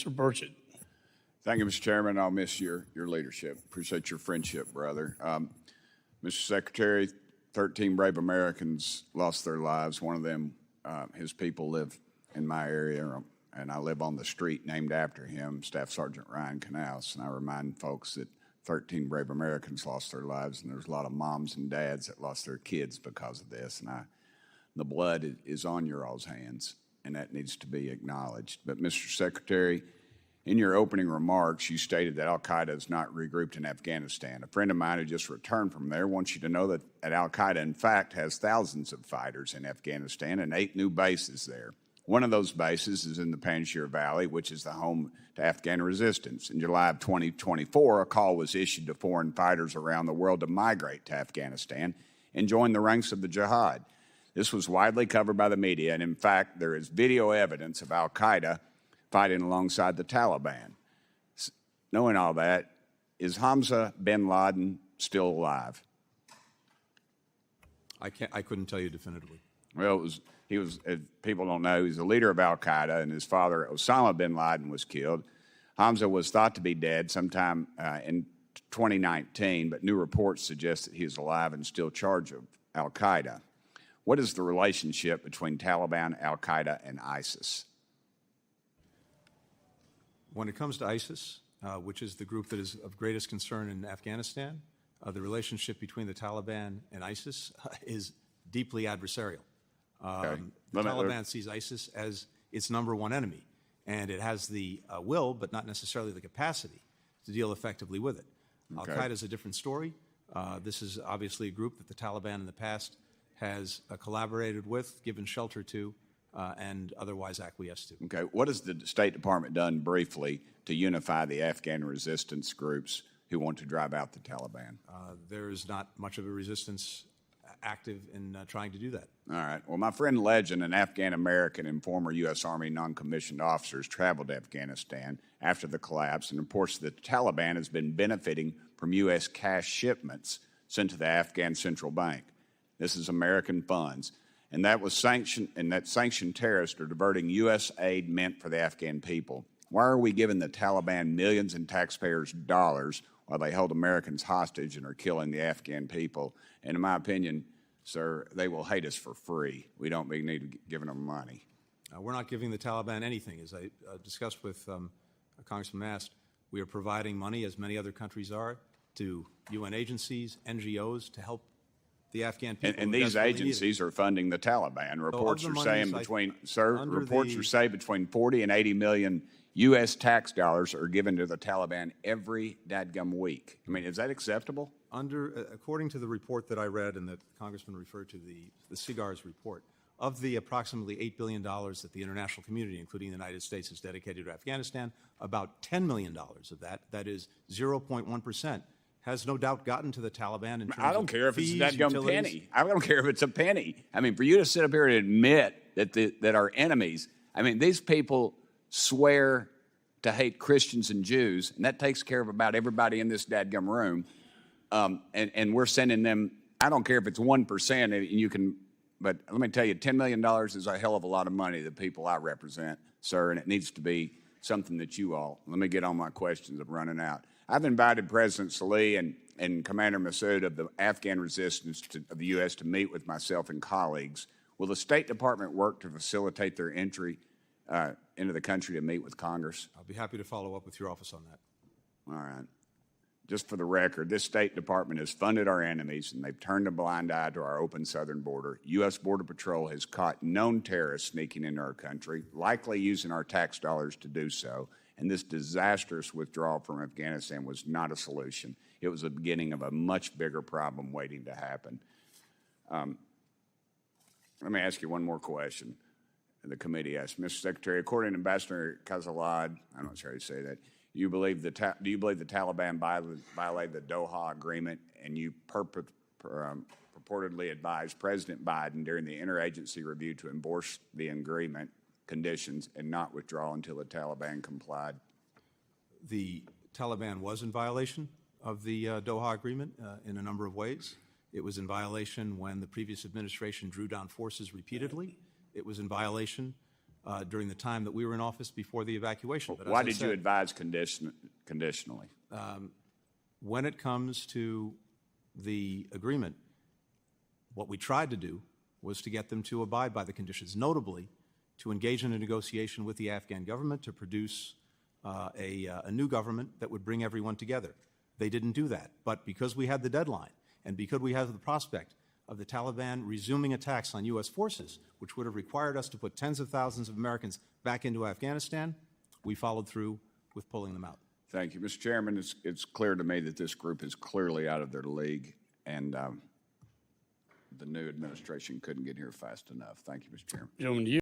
Mr. Burchett. Thank you, Mr. Chairman. I'll miss your leadership. Appreciate your friendship, brother. Mr. Secretary, 13 brave Americans lost their lives. One of them, his people live in my area, and I live on the street named after him, Staff Sergeant Ryan Canals. And I remind folks that 13 brave Americans lost their lives, and there's a lot of moms and dads that lost their kids because of this. And the blood is on your all's hands, and that needs to be acknowledged. But, Mr. Secretary, in your opening remarks, you stated that Al-Qaeda is not regrouped in Afghanistan. A friend of mine who just returned from there wants you to know that Al-Qaeda, in fact, has thousands of fighters in Afghanistan and 8 new bases there. One of those bases is in the Panjshir Valley, which is the home to Afghan resistance. In July of 2024, a call was issued to foreign fighters around the world to migrate to Afghanistan and join the ranks of the jihad. This was widely covered by the media, and in fact, there is video evidence of Al-Qaeda fighting alongside the Taliban. Knowing all that, is Hamza bin Laden still alive? I couldn't tell you definitively. Well, he was, people don't know, he's the leader of Al-Qaeda, and his father, Osama bin Laden, was killed. Hamza was thought to be dead sometime in 2019, but new reports suggest that he is alive and still in charge of Al-Qaeda. What is the relationship between Taliban, Al-Qaeda, and ISIS? When it comes to ISIS, which is the group that is of greatest concern in Afghanistan, the relationship between the Taliban and ISIS is deeply adversarial. Okay. The Taliban sees ISIS as its #1 enemy, and it has the will, but not necessarily the capacity, to deal effectively with it. Okay. Al-Qaeda is a different story. This is obviously a group that the Taliban in the past has collaborated with, given shelter to, and otherwise acquiesced to. Okay. What has the State Department done briefly to unify the Afghan resistance groups who want to drive out the Taliban? There is not much of a resistance active in trying to do that. All right. Well, my friend Legend, an Afghan-American and former U.S. Army non-commissioned officers, traveled to Afghanistan after the collapse and reports that the Taliban has been benefiting from U.S. cash shipments sent to the Afghan Central Bank. This is American funds. And that sanctioned terrorists are diverting U.S. aid meant for the Afghan people. Why are we giving the Taliban millions in taxpayers' dollars while they hold Americans hostage and are killing the Afghan people? And in my opinion, sir, they will hate us for free. We don't need giving them money. We're not giving the Taliban anything. As I discussed with Congressman Mast, we are providing money, as many other countries are, to UN agencies, NGOs, to help the Afghan people. And these agencies are funding the Taliban. Reports are saying between 40 and 80 million U.S. tax dollars are given to the Taliban every dadgum week. I mean, is that acceptable? According to the report that I read and that the Congressman referred to, the CIGAR's report, of the approximately $8 billion that the international community, including the United States, has dedicated to Afghanistan, about $10 million of that is 0.1%, has no doubt gotten to the Taliban in terms I don't of care if fees, it's a dadgum utilities. penny. I don't care if it's a penny. I mean, for you to sit up here and admit that our enemies, I mean, these people swear to hate Christians and Jews, and that takes care of about everybody in this dadgum room. And we're sending them, I don't care if it's 1%, and you can, but let me tell you, $10 million is a hell of a lot of money to the people I represent, sir, and it needs to be something that you all, let me get on my questions, I'm running out. I've invited President Salih and Commander Massoud of the Afghan resistance of the U.S. to meet with myself and colleagues. Will the State Department work to facilitate their entry into the country to meet with Congress? I'll be happy to follow up with your office on that. All right. Just for the record, this State Department has funded our enemies, and they've turned a blind eye to our open southern border. U.S. Border Patrol has caught known terrorists sneaking into our country, likely using our tax dollars to do so. And this disastrous withdrawal from Afghanistan was not a solution. It was the beginning of a much bigger problem waiting to happen. Let me ask you one more question. The committee asked, Mr. Secretary, according to Ambassador Kazalad, I'm not sure how you say that, do you believe the Taliban violated the Doha agreement, and you purportedly advised President Biden during the interagency review to endorse the agreement conditions and not withdraw until the Taliban complied? The Taliban was in violation of the Doha agreement in a number of ways. It was in violation when the previous administration drew down forces repeatedly. It was in violation during the time that we were in office before the evacuation. But Why as I did you said, advise conditionally? when it comes to the agreement, what we tried to do was to get them to abide by the conditions, notably to engage in a negotiation with the Afghan government to produce a new government that would bring everyone together. They didn't do that. But because we had the deadline and because we had the prospect of the Taliban resuming attacks on U.S. forces, which would have required us to put tens of thousands of Americans back into Afghanistan, we followed through with pulling them out. Thank you. Mr. Chairman, it's clear to me that this group is clearly out of their league, and the new administration couldn't get here fast enough. Thank you, Mr. Chairman. Gentlemen,